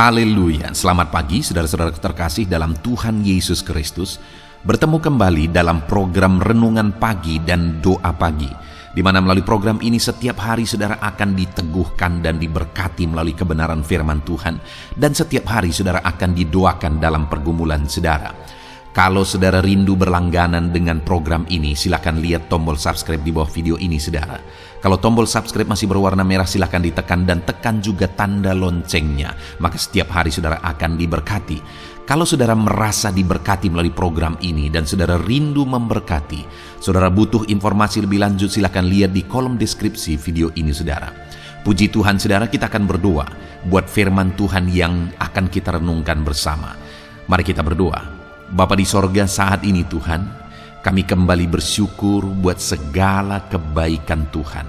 Haleluya, selamat pagi saudara-saudara terkasih dalam Tuhan Yesus Kristus. Bertemu kembali dalam program Renungan Pagi dan Doa Pagi, di mana melalui program ini setiap hari saudara akan diteguhkan dan diberkati melalui kebenaran firman Tuhan. Dan setiap hari saudara akan didoakan dalam pergumulan saudara. Kalau saudara rindu berlangganan dengan program ini, silakan lihat tombol subscribe di bawah video ini saudara. Kalau tombol subscribe masih berwarna merah, silakan ditekan dan tekan juga tanda loncengnya. Maka setiap hari saudara akan diberkati. Kalau saudara merasa diberkati melalui program ini dan saudara rindu memberkati, saudara butuh informasi lebih lanjut, silakan lihat di kolom deskripsi video ini saudara. Puji Tuhan saudara, kita akan berdoa buat firman Tuhan yang akan kita renungkan bersama. Mari kita berdoa. Bapa di sorga, saat ini Tuhan, kami kembali bersyukur buat segala kebaikan Tuhan.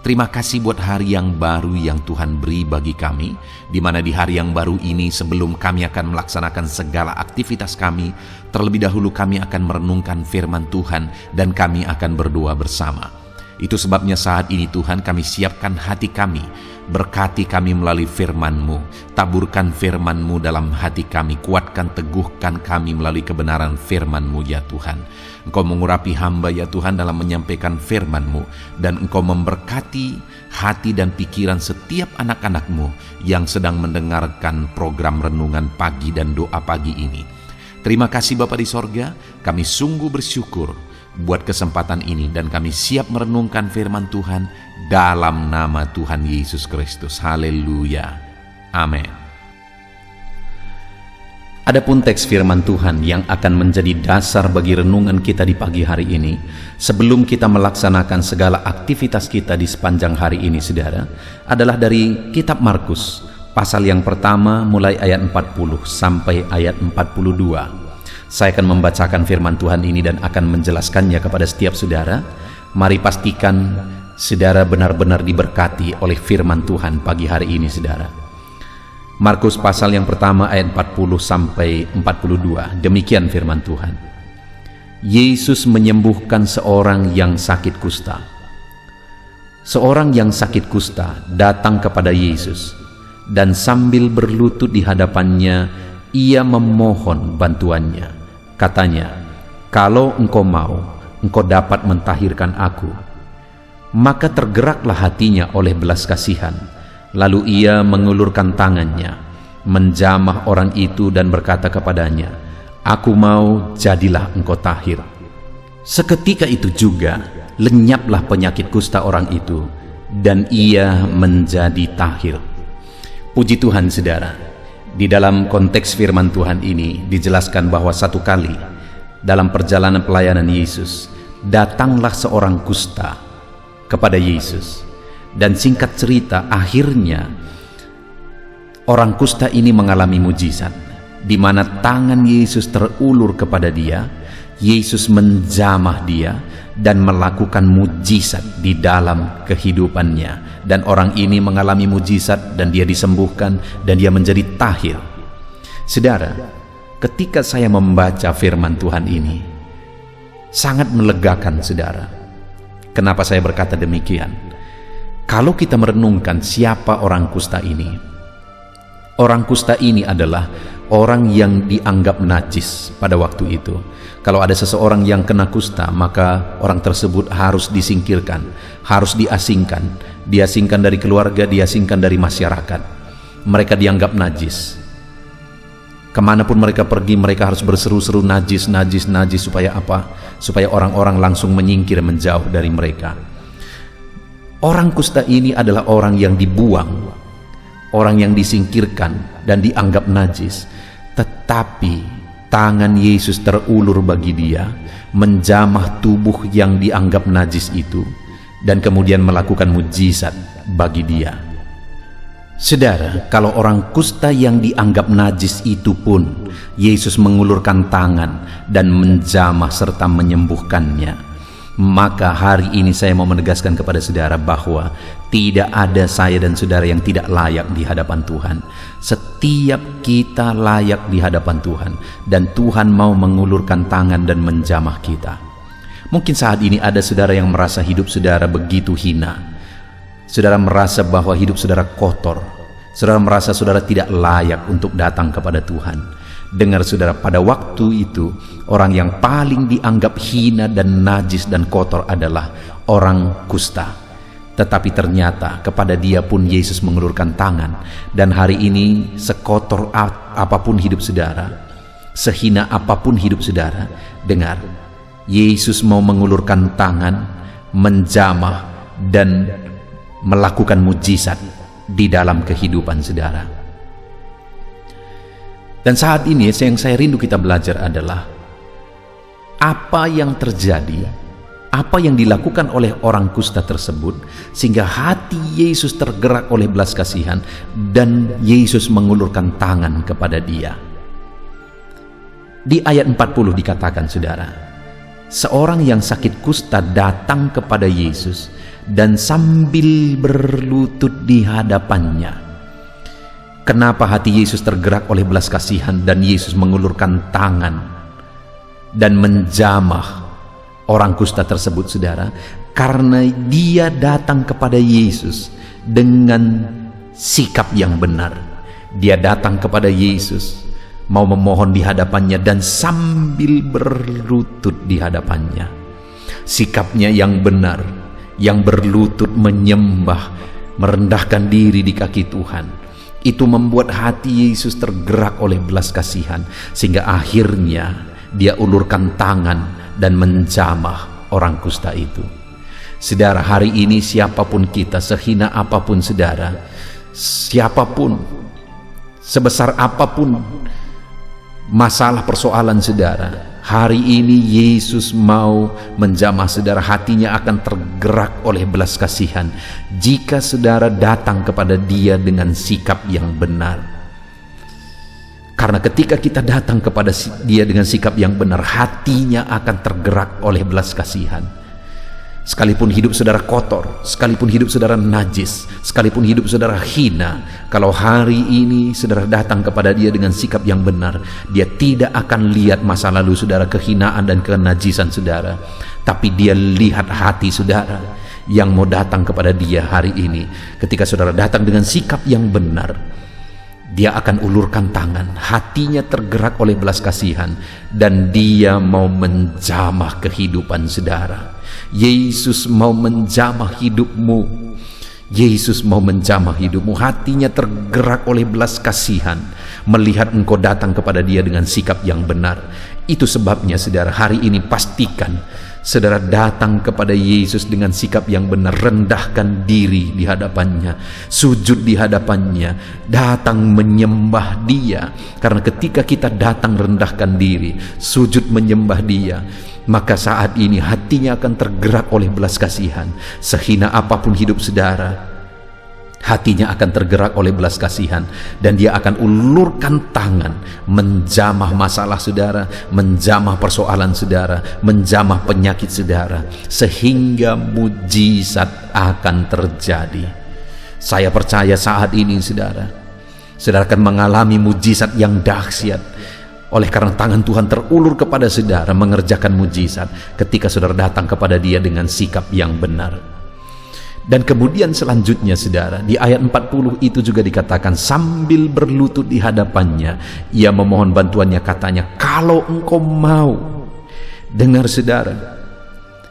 Terima kasih buat hari yang baru yang Tuhan beri bagi kami, di mana di hari yang baru ini sebelum kami akan melaksanakan segala aktivitas kami, terlebih dahulu kami akan merenungkan firman Tuhan dan kami akan berdoa bersama. Itu sebabnya saat ini Tuhan kami siapkan hati kami, berkati kami melalui firman-Mu, taburkan firman-Mu dalam hati kami, kuatkan teguhkan kami melalui kebenaran firman-Mu ya Tuhan. Engkau mengurapi hamba ya Tuhan dalam menyampaikan firman-Mu, dan Engkau memberkati hati dan pikiran setiap anak-anak-Mu yang sedang mendengarkan program Renungan Pagi dan Doa Pagi ini. Terima kasih Bapa di sorga, kami sungguh bersyukur buat kesempatan ini dan kami siap merenungkan firman Tuhan dalam nama Tuhan Yesus Kristus. Haleluya. Amin. Adapun teks firman Tuhan yang akan menjadi dasar bagi renungan kita di pagi hari ini, sebelum kita melaksanakan segala aktivitas kita di sepanjang hari ini saudara, adalah dari kitab Markus, pasal yang pertama mulai ayat 40 sampai ayat 42. Saya akan membacakan firman Tuhan ini dan akan menjelaskannya kepada setiap saudara. Mari pastikan saudara benar-benar diberkati oleh firman Tuhan pagi hari ini saudara. Markus pasal yang pertama ayat 40 sampai 42. Demikian firman Tuhan. Yesus menyembuhkan seorang yang sakit kusta. Seorang yang sakit kusta datang kepada Yesus, dan sambil berlutut di hadapannya ia memohon bantuannya. Katanya, "Kalau engkau mau, engkau dapat mentahirkan aku." Maka tergeraklah hatinya oleh belas kasihan. Lalu ia mengulurkan tangannya, menjamah orang itu dan berkata kepadanya, "Aku mau, jadilah engkau tahir." Seketika itu juga lenyaplah penyakit kusta orang itu, dan ia menjadi tahir. Puji Tuhan saudara. Di dalam konteks firman Tuhan ini dijelaskan bahwa satu kali dalam perjalanan pelayanan Yesus, datanglah seorang kusta kepada Yesus. Dan singkat cerita, akhirnya orang kusta ini mengalami mujizat, di mana tangan Yesus terulur kepada dia. Yesus menjamah dia dan melakukan mujizat di dalam kehidupannya, dan orang ini mengalami mujizat dan dia disembuhkan dan dia menjadi tahir. Saudara, ketika saya membaca firman Tuhan ini sangat melegakan saudara. Kenapa saya berkata demikian? Kalau kita merenungkan siapa orang kusta ini, orang kusta ini adalah orang yang dianggap najis pada waktu itu. Kalau ada seseorang yang kena kusta, maka orang tersebut harus disingkirkan, harus diasingkan. Diasingkan dari keluarga, diasingkan dari masyarakat. Mereka dianggap najis. Kemanapun mereka pergi, mereka harus berseru-seru najis, najis, najis. Supaya apa? Supaya orang-orang langsung menyingkir, menjauh dari mereka. Orang kusta ini adalah orang yang dibuang, orang yang disingkirkan dan dianggap najis. Tetapi tangan Yesus terulur bagi dia, menjamah tubuh yang dianggap najis itu, dan kemudian melakukan mujizat bagi dia. Saudara, kalau orang kusta yang dianggap najis itu pun Yesus mengulurkan tangan dan menjamah serta menyembuhkannya, maka hari ini saya mau menegaskan kepada saudara bahwa tidak ada saya dan saudara yang tidak layak di hadapan Tuhan. Setiap kita layak di hadapan Tuhan, dan Tuhan mau mengulurkan tangan dan menjamah kita. Mungkin saat ini ada saudara yang merasa hidup saudara begitu hina. Saudara merasa bahwa hidup saudara kotor. Saudara merasa saudara tidak layak untuk datang kepada Tuhan. Dengar saudara, pada waktu itu orang yang paling dianggap hina dan najis dan kotor adalah orang kusta. Tetapi ternyata kepada dia pun Yesus mengulurkan tangan. Dan hari ini sekotor apapun hidup saudara, sehina apapun hidup saudara, dengar, Yesus mau mengulurkan tangan, menjamah dan melakukan mujizat di dalam kehidupan saudara. Dan saat ini yang saya rindu kita belajar adalah apa yang terjadi, apa yang dilakukan oleh orang kusta tersebut sehingga hati Yesus tergerak oleh belas kasihan dan Yesus mengulurkan tangan kepada dia. Di ayat 40 dikatakan saudara, seorang yang sakit kusta datang kepada Yesus dan sambil berlutut di hadapannya. Kenapa hati Yesus tergerak oleh belas kasihan dan Yesus mengulurkan tangan dan menjamah orang kusta tersebut saudara? Karena dia datang kepada Yesus dengan sikap yang benar. Dia datang kepada Yesus mau memohon di hadapannya dan sambil berlutut di hadapannya. Sikapnya yang benar, yang berlutut menyembah, merendahkan diri di kaki Tuhan, itu membuat hati Yesus tergerak oleh belas kasihan sehingga akhirnya dia ulurkan tangan dan menjamah orang kusta itu. Saudara, hari ini siapapun kita, sehina apapun saudara, siapapun, sebesar apapun masalah persoalan saudara, hari ini Yesus mau menjamah saudara. Hatinya akan tergerak oleh belas kasihan jika saudara datang kepada dia dengan sikap yang benar. Karena ketika kita datang kepada dia dengan sikap yang benar, hatinya akan tergerak oleh belas kasihan. Sekalipun hidup saudara kotor, sekalipun hidup saudara najis, sekalipun hidup saudara hina, kalau hari ini saudara datang kepada dia dengan sikap yang benar, dia tidak akan lihat masa lalu saudara, kehinaan dan kenajisan saudara, tapi dia lihat hati saudara yang mau datang kepada dia hari ini. Ketika saudara datang dengan sikap yang benar, dia akan ulurkan tangan, hatinya tergerak oleh belas kasihan, dan dia mau menjamah kehidupan saudara. Yesus mau menjamah hidupmu. Yesus mau menjamah hidupmu. Hatinya tergerak oleh belas kasihan melihat engkau datang kepada dia dengan sikap yang benar. Itu sebabnya saudara, hari ini pastikan saudara datang kepada Yesus dengan sikap yang benar. Rendahkan diri di hadapannya, sujud di hadapannya, datang menyembah dia. Karena ketika kita datang rendahkan diri, sujud menyembah dia, maka saat ini hatinya akan tergerak oleh belas kasihan. Sehina apapun hidup saudara, hatinya akan tergerak oleh belas kasihan, dan dia akan ulurkan tangan menjamah masalah saudara, menjamah persoalan saudara, menjamah penyakit saudara, sehingga mujizat akan terjadi. Saya percaya saat ini saudara akan mengalami mujizat yang dahsyat. Oleh karena tangan Tuhan terulur kepada saudara mengerjakan mujizat ketika saudara datang kepada dia dengan sikap yang benar. Dan kemudian selanjutnya saudara, di ayat 40 itu juga dikatakan sambil berlutut di hadapannya, ia memohon bantuannya, katanya, kalau engkau mau. Dengar saudara,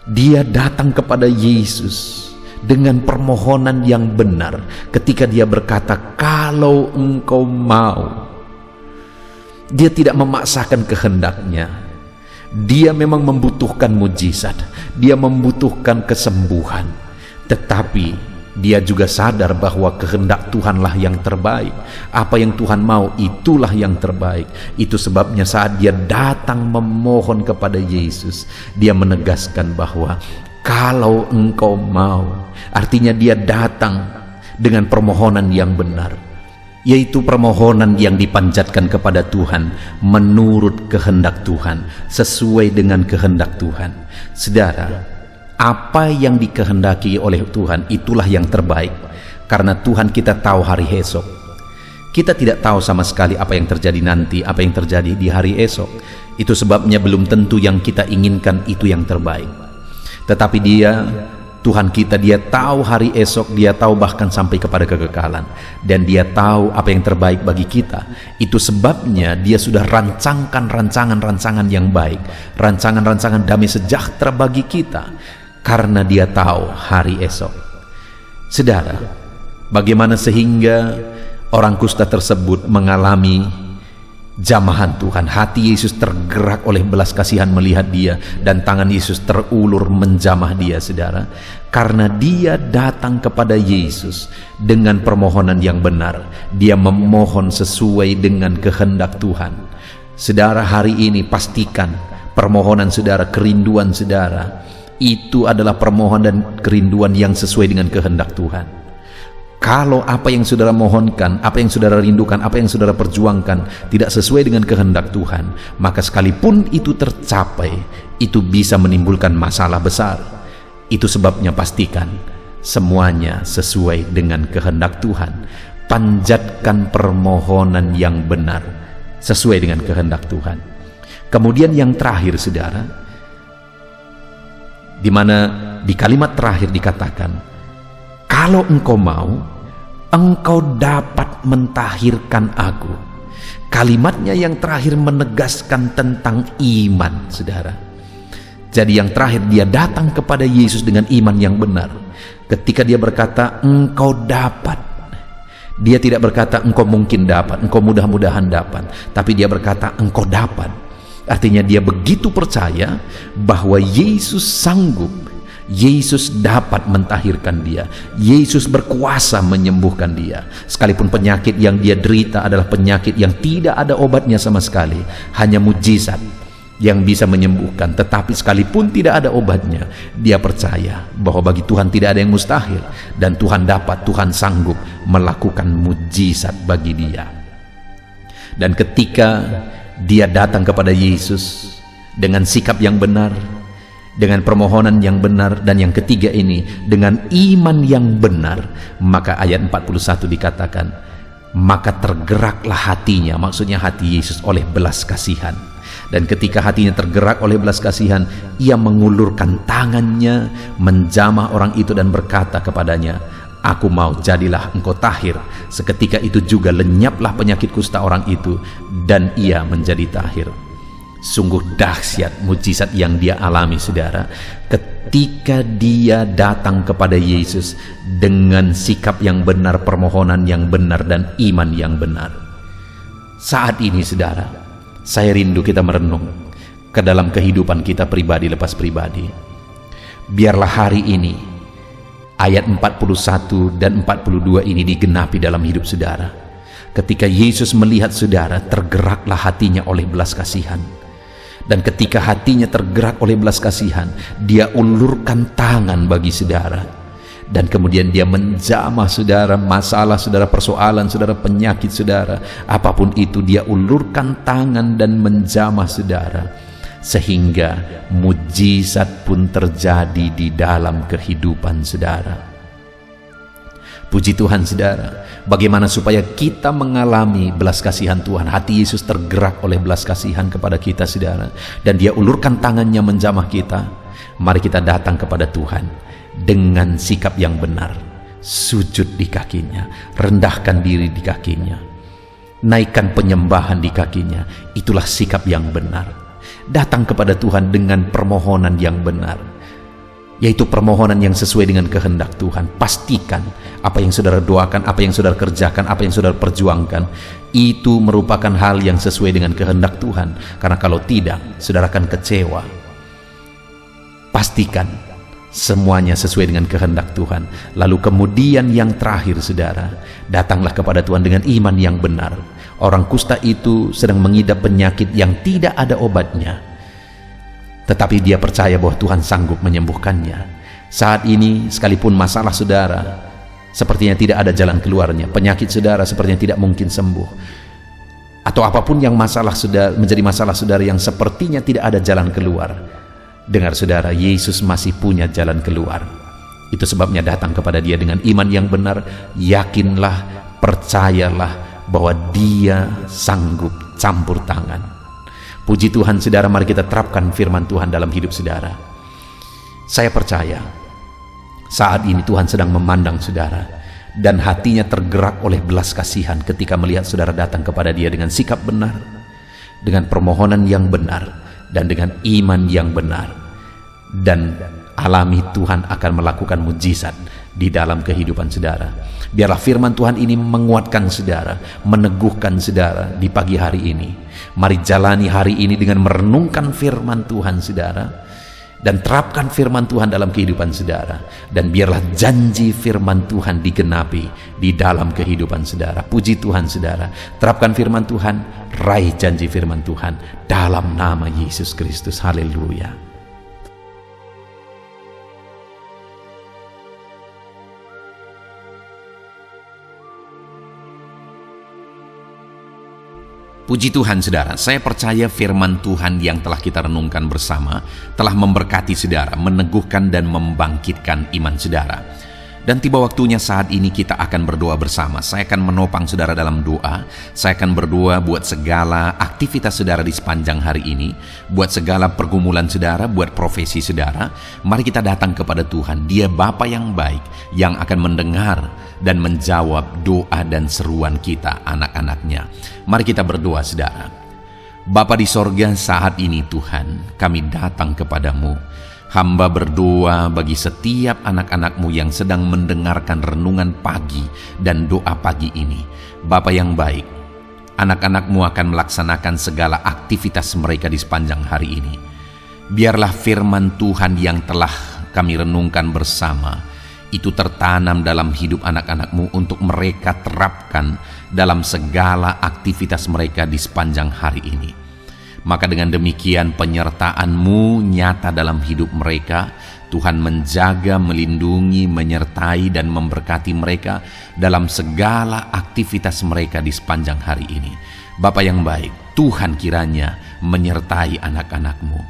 dia datang kepada Yesus dengan permohonan yang benar ketika dia berkata, kalau engkau mau. Dia tidak memaksakan kehendaknya. Dia memang membutuhkan mujizat, dia membutuhkan kesembuhan, tetapi dia juga sadar bahwa kehendak Tuhanlah yang terbaik. Apa yang Tuhan mau, itulah yang terbaik. Itu sebabnya saat dia datang memohon kepada Yesus, dia menegaskan bahwa kalau engkau mau, artinya dia datang dengan permohonan yang benar, yaitu permohonan yang dipanjatkan kepada Tuhan menurut kehendak Tuhan, sesuai dengan kehendak Tuhan. Saudara, apa yang dikehendaki oleh Tuhan itulah yang terbaik, karena Tuhan kita tahu hari esok. Kita tidak tahu sama sekali apa yang terjadi nanti, apa yang terjadi di hari esok. Itu sebabnya belum tentu yang kita inginkan itu yang terbaik. Tetapi Tuhan kita, dia tahu hari esok, dia tahu bahkan sampai kepada kekekalan, dan dia tahu apa yang terbaik bagi kita. Itu sebabnya dia sudah rancangkan rancangan-rancangan yang baik, rancangan-rancangan damai sejahtera bagi kita, karena dia tahu hari esok. Saudara, bagaimana sehingga orang kusta tersebut mengalami jamahan Tuhan? Hati Yesus tergerak oleh belas kasihan melihat dia, dan tangan Yesus terulur menjamah dia, saudara, karena dia datang kepada Yesus dengan permohonan yang benar. Dia memohon sesuai dengan kehendak Tuhan. Saudara, hari ini pastikan permohonan saudara, kerinduan saudara, itu adalah permohonan dan kerinduan yang sesuai dengan kehendak Tuhan. Kalau apa yang saudara mohonkan, apa yang saudara rindukan, apa yang saudara perjuangkan tidak sesuai dengan kehendak Tuhan, maka sekalipun itu tercapai, itu bisa menimbulkan masalah besar. Itu sebabnya pastikan semuanya sesuai dengan kehendak Tuhan. Panjatkan permohonan yang benar sesuai dengan kehendak Tuhan. Kemudian yang terakhir, saudara, di mana di kalimat terakhir dikatakan, kalau engkau mau, engkau dapat mentahirkan aku. Kalimatnya yang terakhir menegaskan tentang iman, saudara. Jadi yang terakhir, dia datang kepada Yesus dengan iman yang benar. Ketika dia berkata, engkau dapat, dia tidak berkata engkau mungkin dapat, engkau mudah-mudahan dapat, tapi dia berkata engkau dapat. Artinya dia begitu percaya bahwa Yesus sanggup, Yesus dapat mentahirkan dia, Yesus berkuasa menyembuhkan dia. Sekalipun penyakit yang dia derita adalah penyakit yang tidak ada obatnya sama sekali, hanya mujizat yang bisa menyembuhkan. Tetapi sekalipun tidak ada obatnya, dia percaya bahwa bagi Tuhan tidak ada yang mustahil, dan Tuhan dapat, Tuhan sanggup melakukan mujizat bagi dia. Dan ketika dia datang kepada Yesus dengan sikap yang benar, dengan permohonan yang benar, dan yang ketiga ini dengan iman yang benar, maka ayat 41 dikatakan, maka tergeraklah hatinya, maksudnya hati Yesus, oleh belas kasihan. Dan ketika hatinya tergerak oleh belas kasihan, ia mengulurkan tangannya, menjamah orang itu dan berkata kepadanya, aku mau, jadilah engkau tahir. Seketika itu juga lenyaplah penyakit kusta orang itu, dan ia menjadi tahir. Sungguh dahsyat mujizat yang dia alami, saudara, ketika dia datang kepada Yesus dengan sikap yang benar, permohonan yang benar, dan iman yang benar. Saat ini, saudara, saya rindu kita merenung ke dalam kehidupan kita pribadi lepas pribadi. Biarlah hari ini ayat 41 dan 42 ini digenapi dalam hidup saudara. Ketika Yesus melihat saudara, tergeraklah hatinya oleh belas kasihan. Dan ketika hatinya tergerak oleh belas kasihan, dia ulurkan tangan bagi saudara. Dan kemudian dia menjamah saudara, masalah saudara, persoalan saudara, penyakit saudara, apapun itu, dia ulurkan tangan dan menjamah saudara. Sehingga mujizat pun terjadi di dalam kehidupan saudara. Puji Tuhan, saudara. Bagaimana supaya kita mengalami belas kasihan Tuhan? Hati Yesus tergerak oleh belas kasihan kepada kita, saudara, dan dia ulurkan tangannya menjamah kita. Mari kita datang kepada Tuhan dengan sikap yang benar. Sujud di kakinya, rendahkan diri di kakinya, naikkan penyembahan di kakinya. Itulah sikap yang benar. Datang kepada Tuhan dengan permohonan yang benar, yaitu permohonan yang sesuai dengan kehendak Tuhan. Pastikan apa yang saudara doakan, apa yang saudara kerjakan, apa yang saudara perjuangkan, itu merupakan hal yang sesuai dengan kehendak Tuhan. Karena kalau tidak, saudara akan kecewa. Pastikan semuanya sesuai dengan kehendak Tuhan. Lalu kemudian yang terakhir, saudara, datanglah kepada Tuhan dengan iman yang benar. Orang kusta itu sedang mengidap penyakit yang tidak ada obatnya, tetapi dia percaya bahwa Tuhan sanggup menyembuhkannya. Saat ini, sekalipun masalah saudara sepertinya tidak ada jalan keluarnya, penyakit saudara sepertinya tidak mungkin sembuh, atau apapun yang masalah saudara, menjadi masalah saudara yang sepertinya tidak ada jalan keluar, dengar saudara, Yesus masih punya jalan keluar. Itu sebabnya datang kepada dia dengan iman yang benar. Yakinlah, percayalah bahwa dia sanggup campur tangan. Puji Tuhan, saudara, mari kita terapkan firman Tuhan dalam hidup saudara. Saya percaya Saat ini Tuhan sedang memandang saudara, dan hatinya tergerak oleh belas kasihan ketika melihat saudara datang kepada Dia dengan sikap benar, dengan permohonan yang benar, dan dengan iman yang benar. Dan alami Tuhan akan melakukan mujizat di dalam kehidupan saudara. Biarlah firman Tuhan ini menguatkan saudara, meneguhkan saudara di pagi hari ini. Mari jalani hari ini dengan merenungkan firman Tuhan saudara, dan terapkan firman Tuhan dalam kehidupan saudara, dan biarlah janji firman Tuhan digenapi di dalam kehidupan saudara. Puji Tuhan saudara, terapkan firman Tuhan, raih janji firman Tuhan dalam nama Yesus Kristus. Haleluya. Puji Tuhan saudara, saya percaya firman Tuhan yang telah kita renungkan bersama telah memberkati saudara, meneguhkan dan membangkitkan iman saudara. Dan tiba waktunya saat ini kita akan berdoa bersama. Saya akan menopang saudara dalam doa. Saya akan berdoa buat segala aktivitas saudara di sepanjang hari ini, buat segala pergumulan saudara, buat profesi saudara. Mari kita datang kepada Tuhan. Dia Bapa yang baik, yang akan mendengar dan menjawab doa dan seruan kita, anak-anaknya. Mari kita berdoa saudara. Bapa di sorga, saat ini Tuhan, kami datang kepadamu. Hamba berdoa bagi setiap anak-anak-Mu yang sedang mendengarkan renungan pagi dan doa pagi ini. Bapa yang baik, anak-anak-Mu akan melaksanakan segala aktivitas mereka di sepanjang hari ini. Biarlah firman Tuhan yang telah kami renungkan bersama itu tertanam dalam hidup anak-anak-Mu untuk mereka terapkan dalam segala aktivitas mereka di sepanjang hari ini. Maka dengan demikian penyertaan-Mu nyata dalam hidup mereka. Tuhan menjaga, melindungi, menyertai dan memberkati mereka dalam segala aktivitas mereka di sepanjang hari ini. Bapa yang baik, Tuhan kiranya menyertai anak-anak-Mu.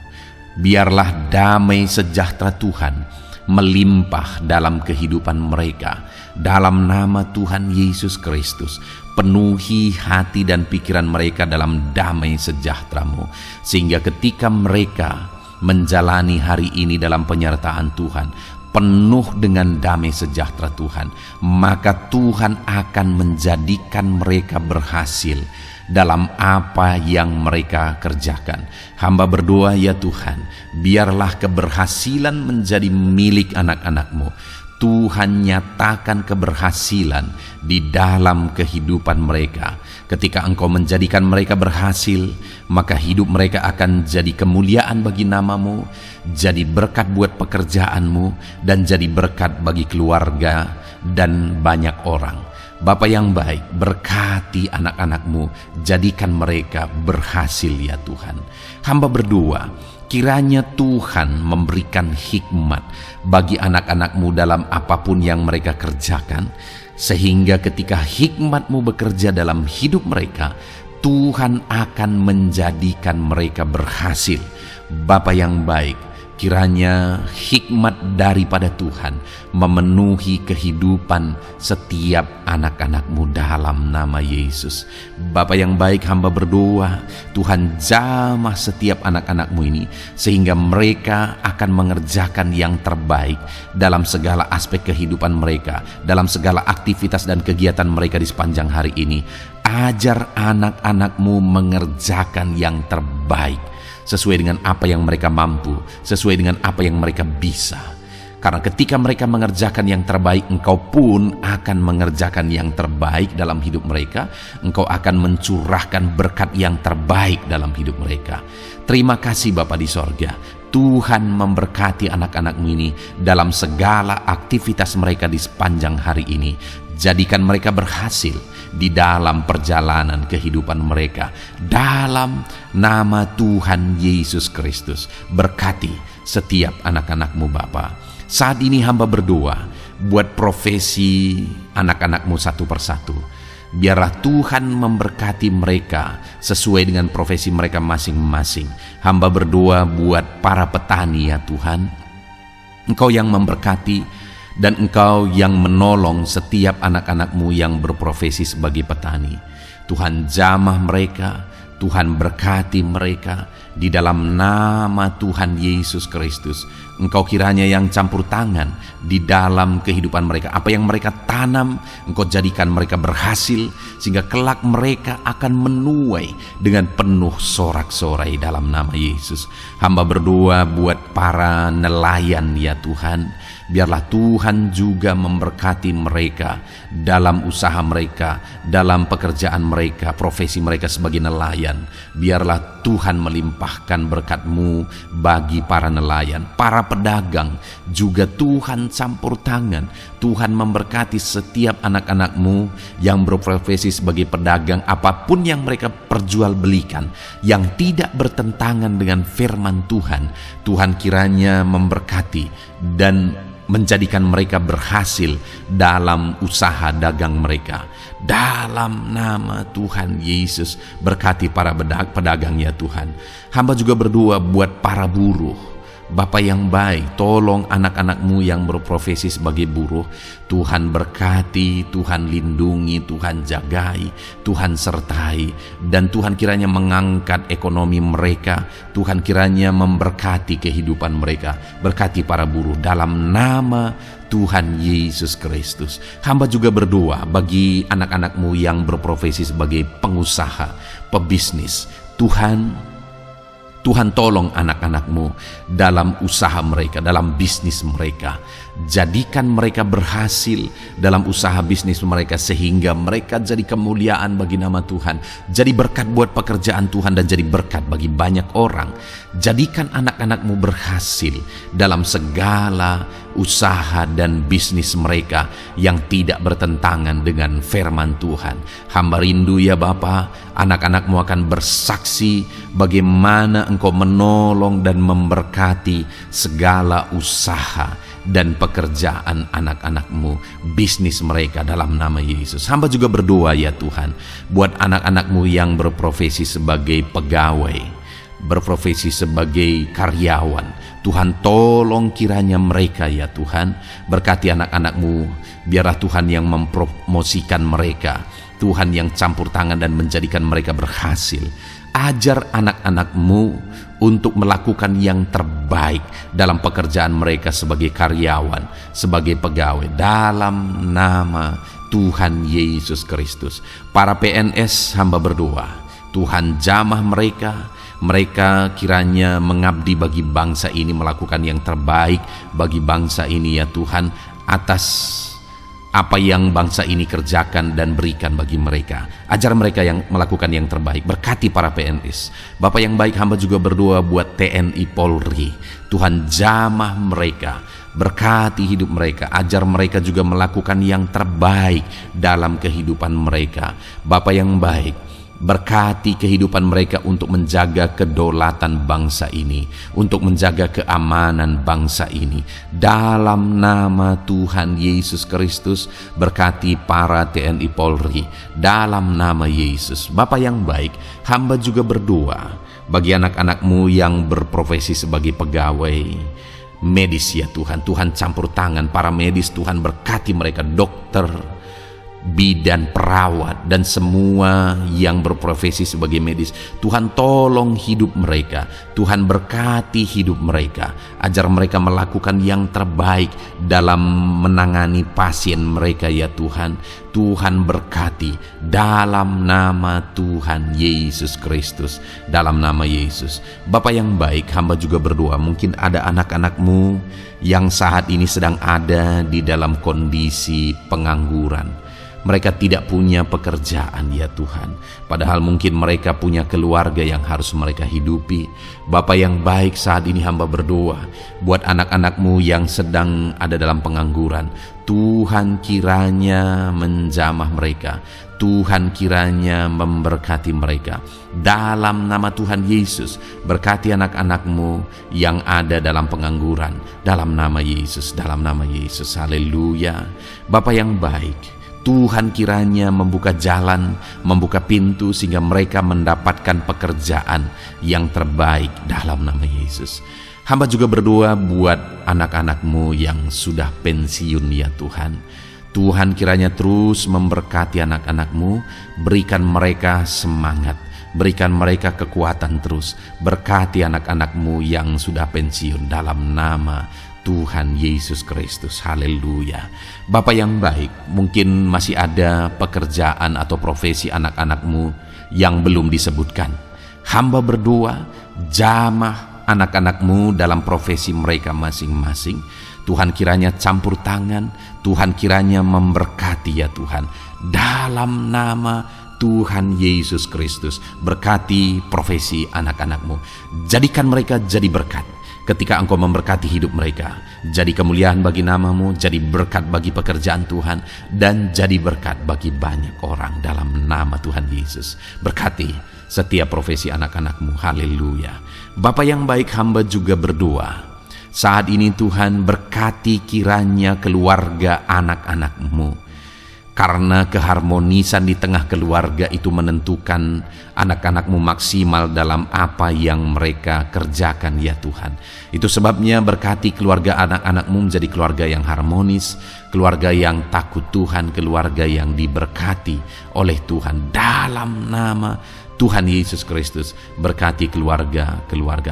Biarlah damai sejahtera Tuhan melimpah dalam kehidupan mereka. Dalam nama Tuhan Yesus Kristus, penuhi hati dan pikiran mereka dalam damai sejahtera-Mu, sehingga ketika mereka menjalani hari ini dalam penyertaan Tuhan, penuh dengan damai sejahtera Tuhan, maka Tuhan akan menjadikan mereka berhasil dalam apa yang mereka kerjakan. Hamba berdoa ya Tuhan, biarlah keberhasilan menjadi milik anak-anak-Mu. Tuhan nyatakan keberhasilan di dalam kehidupan mereka. Ketika Engkau menjadikan mereka berhasil, maka hidup mereka akan jadi kemuliaan bagi nama-Mu, jadi berkat buat pekerjaan-Mu, dan jadi berkat bagi keluarga dan banyak orang. Bapa yang baik, berkati anak-anak-Mu, jadikan mereka berhasil ya Tuhan. Hamba berdoa, kiranya Tuhan memberikan hikmat bagi anak-anak-Mu dalam apapun yang mereka kerjakan, sehingga ketika hikmat-Mu bekerja dalam hidup mereka, Tuhan akan menjadikan mereka berhasil. Bapa yang baik, kiranya hikmat daripada Tuhan memenuhi kehidupan setiap anak-anak-Mu dalam nama Yesus. Bapa yang baik, hamba berdoa, Tuhan jamah setiap anak-anak-Mu ini, sehingga mereka akan mengerjakan yang terbaik dalam segala aspek kehidupan mereka, dalam segala aktivitas dan kegiatan mereka di sepanjang hari ini. Ajar anak-anak-Mu mengerjakan yang terbaik, sesuai dengan apa yang mereka mampu, sesuai dengan apa yang mereka bisa. Karena ketika mereka mengerjakan yang terbaik, Engkau pun akan mengerjakan yang terbaik dalam hidup mereka. Engkau akan mencurahkan berkat yang terbaik dalam hidup mereka. Terima kasih Bapa di sorga. Tuhan memberkati anak-anak-Mu ini dalam segala aktivitas mereka di sepanjang hari ini. Jadikan mereka berhasil di dalam perjalanan kehidupan mereka. Dalam nama Tuhan Yesus Kristus, berkati setiap anak-anak-Mu Bapa. Saat ini hamba berdoa buat profesi anak-anak-Mu satu persatu. Biarlah Tuhan memberkati mereka sesuai dengan profesi mereka masing-masing. Hamba berdoa buat para petani ya Tuhan. Engkau yang memberkati dan Engkau yang menolong setiap anak-anak-Mu yang berprofesi sebagai petani. Tuhan jamah mereka, Tuhan berkati mereka. Di dalam nama Tuhan Yesus Kristus, Engkau kiranya yang campur tangan di dalam kehidupan mereka. Apa yang mereka tanam, Engkau jadikan mereka berhasil, sehingga kelak mereka akan menuai dengan penuh sorak-sorai dalam nama Yesus. Hamba berdoa buat para nelayan ya Tuhan. Biarlah Tuhan juga memberkati mereka dalam usaha mereka, dalam pekerjaan mereka, profesi mereka sebagai nelayan. Biarlah Tuhan melimpahkan berkat-Mu bagi para nelayan, para pedagang juga Tuhan campur tangan. Tuhan memberkati setiap anak-anak-Mu yang berprofesi sebagai pedagang, apapun yang mereka perjualbelikan yang tidak bertentangan dengan firman Tuhan. Tuhan kiranya memberkati dan menjadikan mereka berhasil dalam usaha dagang mereka. Dalam nama Tuhan Yesus, berkati para pedagang ya Tuhan. Hamba juga berdoa buat para buruh. Bapa yang baik, tolong anak-anak-Mu yang berprofesi sebagai buruh. Tuhan berkati, Tuhan lindungi, Tuhan jagai, Tuhan sertai. Dan Tuhan kiranya mengangkat ekonomi mereka. Tuhan kiranya memberkati kehidupan mereka. Berkati para buruh dalam nama Tuhan Yesus Kristus. Hamba juga berdoa bagi anak-anak-Mu yang berprofesi sebagai pengusaha, pebisnis. Tuhan tolong anak-anak-Mu dalam usaha mereka, dalam bisnis mereka. Jadikan mereka berhasil dalam usaha bisnis mereka, sehingga mereka jadi kemuliaan bagi nama Tuhan. Jadi berkat buat pekerjaan Tuhan dan jadi berkat bagi banyak orang. Jadikan anak-anak-Mu berhasil dalam segala usaha dan bisnis mereka yang tidak bertentangan dengan firman Tuhan. Hamba rindu ya Bapa, anak-anak-Mu akan bersaksi bagaimana Engkau menolong dan memberkati segala usaha dan pekerjaan anak-anak-Mu, bisnis mereka dalam nama Yesus. Hamba juga berdoa ya Tuhan buat anak-anak-Mu yang berprofesi sebagai pegawai, berprofesi sebagai karyawan. Tuhan tolong kiranya mereka ya Tuhan, berkati anak-anak-Mu. Biarlah Tuhan yang mempromosikan mereka, Tuhan yang campur tangan dan menjadikan mereka berhasil. Ajar anak-anak-Mu untuk melakukan yang terbaik dalam pekerjaan mereka sebagai karyawan, sebagai pegawai, dalam nama Tuhan Yesus Kristus. Para PNS hamba berdoa, Tuhan jamah mereka kiranya mengabdi bagi bangsa ini, melakukan yang terbaik bagi bangsa ini ya Tuhan, atas apa yang bangsa ini kerjakan dan berikan bagi mereka. Ajar mereka yang melakukan yang terbaik. Berkati para PNS. Bapak yang baik, hamba juga berdoa buat TNI Polri. Tuhan jamah mereka, berkati hidup mereka, ajar mereka juga melakukan yang terbaik dalam kehidupan mereka. Bapak yang baik, berkati kehidupan mereka untuk menjaga kedaulatan bangsa ini, untuk menjaga keamanan bangsa ini. Dalam nama Tuhan Yesus Kristus, berkati para TNI Polri dalam nama Yesus. Bapa yang baik, hamba juga berdoa bagi anak-anak-Mu yang berprofesi sebagai pegawai medis ya Tuhan. Tuhan campur tangan para medis, Tuhan berkati mereka, dokter, bidan, perawat, dan semua yang berprofesi sebagai medis. Tuhan tolong hidup mereka, Tuhan berkati hidup mereka, ajar mereka melakukan yang terbaik dalam menangani pasien mereka ya Tuhan. Tuhan berkati dalam nama Tuhan Yesus Kristus, dalam nama Yesus. Bapa yang baik, hamba juga berdoa, mungkin ada anak-anak-Mu yang saat ini sedang ada di dalam kondisi pengangguran. Mereka tidak punya pekerjaan ya Tuhan, padahal mungkin mereka punya keluarga yang harus mereka hidupi. Bapa yang baik, saat ini hamba berdoa buat anak-anak-Mu yang sedang ada dalam pengangguran. Tuhan kiranya menjamah mereka, Tuhan kiranya memberkati mereka. Dalam nama Tuhan Yesus, berkati anak-anak-Mu yang ada dalam pengangguran, dalam nama Yesus, dalam nama Yesus. Haleluya. Bapa yang baik, Tuhan kiranya membuka jalan, membuka pintu sehingga mereka mendapatkan pekerjaan yang terbaik dalam nama Yesus. Hamba juga berdoa buat anak-anak-Mu yang sudah pensiun ya Tuhan. Tuhan kiranya terus memberkati anak-anak-Mu, berikan mereka semangat, Berikan mereka kekuatan terus. Berkati anak-anak-Mu yang sudah pensiun dalam nama Tuhan Yesus Kristus. Haleluya. Bapa yang baik, mungkin masih ada pekerjaan atau profesi anak-anak-Mu yang belum disebutkan. Hamba berdoa, jamah anak-anak-Mu dalam profesi mereka masing-masing. Tuhan kiranya campur tangan, Tuhan kiranya memberkati ya Tuhan. Dalam nama Tuhan Yesus Kristus, berkati profesi anak-anak-Mu. Jadikan mereka jadi berkat ketika Engkau memberkati hidup mereka. Jadi kemuliaan bagi nama-Mu, jadi berkat bagi pekerjaan Tuhan, dan jadi berkat bagi banyak orang dalam nama Tuhan Yesus. Berkati setiap profesi anak-anak-Mu. Haleluya. Bapa yang baik, hamba juga berdoa. Saat ini Tuhan, berkati kiranya keluarga anak-anak-Mu. Karena keharmonisan di tengah keluarga itu menentukan anak-anak-Mu maksimal dalam apa yang mereka kerjakan ya Tuhan. Itu sebabnya berkati keluarga anak-anak-Mu menjadi keluarga yang harmonis, keluarga yang takut Tuhan, keluarga yang diberkati oleh Tuhan. Dalam nama Tuhan Yesus Kristus, berkati keluarga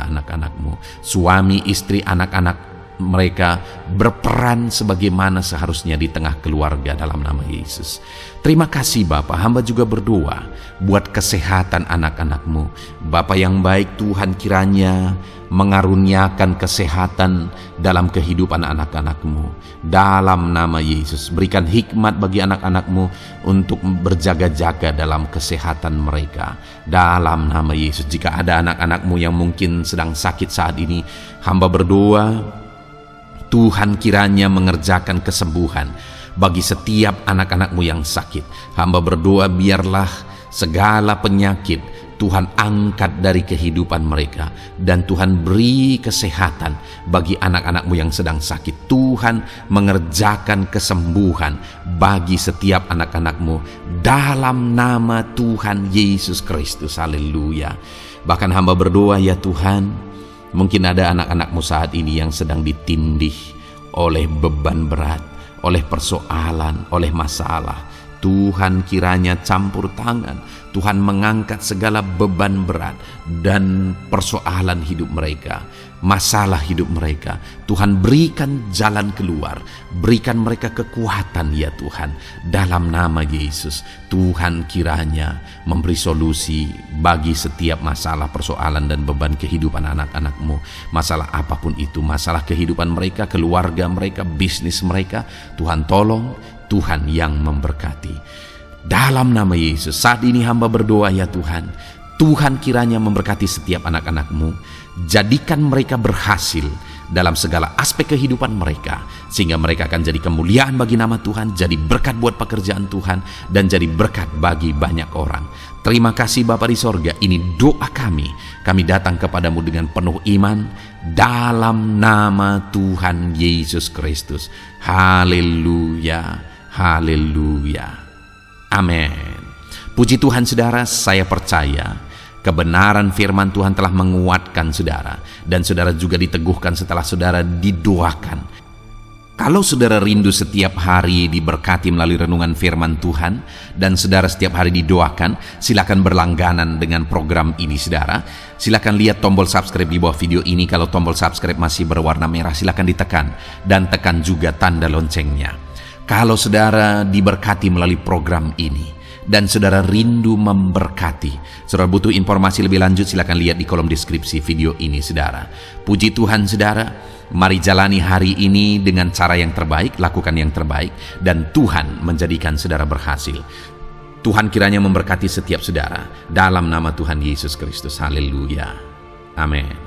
anak-anak-Mu. Suami, istri, anak-anak mereka berperan sebagaimana seharusnya di tengah keluarga dalam nama Yesus. Terima kasih Bapa, hamba juga berdoa buat kesehatan anak-anak-Mu. Bapa yang baik, Tuhan kiranya mengaruniakan kesehatan dalam kehidupan anak-anak-Mu. Dalam nama Yesus, berikan hikmat bagi anak-anak-Mu untuk berjaga-jaga dalam kesehatan mereka. Dalam nama Yesus, jika ada anak-anak-Mu yang mungkin sedang sakit saat ini, hamba berdoa Tuhan kiranya mengerjakan kesembuhan bagi setiap anak-anak-Mu yang sakit. Hamba berdoa biarlah segala penyakit Tuhan angkat dari kehidupan mereka, dan Tuhan beri kesehatan bagi anak-anak-Mu yang sedang sakit. Tuhan mengerjakan kesembuhan bagi setiap anak-anak-Mu dalam nama Tuhan Yesus Kristus. Haleluya. Bahkan hamba berdoa ya Tuhan, mungkin ada anak-anak-Mu saat ini yang sedang ditindih oleh beban berat, oleh persoalan, oleh masalah. Tuhan kiranya campur tangan, Tuhan mengangkat segala beban berat dan persoalan hidup mereka, masalah hidup mereka. Tuhan berikan jalan keluar, berikan mereka kekuatan ya Tuhan. Dalam nama Yesus, Tuhan kiranya memberi solusi bagi setiap masalah, persoalan dan beban kehidupan anak-anak-Mu. Masalah apapun itu, masalah kehidupan mereka, keluarga mereka, bisnis mereka, Tuhan tolong, Tuhan yang memberkati. Dalam nama Yesus, saat ini hamba berdoa ya Tuhan, Tuhan kiranya memberkati setiap anak-anak-Mu. Jadikan mereka berhasil dalam segala aspek kehidupan mereka, sehingga mereka akan jadi kemuliaan bagi nama Tuhan, jadi berkat buat pekerjaan Tuhan, dan jadi berkat bagi banyak orang. Terima kasih Bapa di sorga, ini doa kami. Kami datang kepadamu dengan penuh iman, dalam nama Tuhan Yesus Kristus. Haleluya. Haleluya. Amin. Puji Tuhan saudara, saya percaya kebenaran firman Tuhan telah menguatkan saudara, dan saudara juga diteguhkan setelah saudara didoakan. Kalau saudara rindu setiap hari diberkati melalui renungan firman Tuhan, dan saudara setiap hari didoakan, silakan berlangganan dengan program ini saudara. Silakan lihat tombol subscribe di bawah video ini. Kalau tombol subscribe masih berwarna merah, silakan ditekan, dan tekan juga tanda loncengnya. Kalau saudara diberkati melalui program ini, dan saudara rindu memberkati, saudara butuh informasi lebih lanjut, silakan lihat di kolom deskripsi video ini saudara. Puji Tuhan saudara, mari jalani hari ini dengan cara yang terbaik, lakukan yang terbaik, dan Tuhan menjadikan saudara berhasil. Tuhan kiranya memberkati setiap saudara dalam nama Tuhan Yesus Kristus. Haleluya. Amin.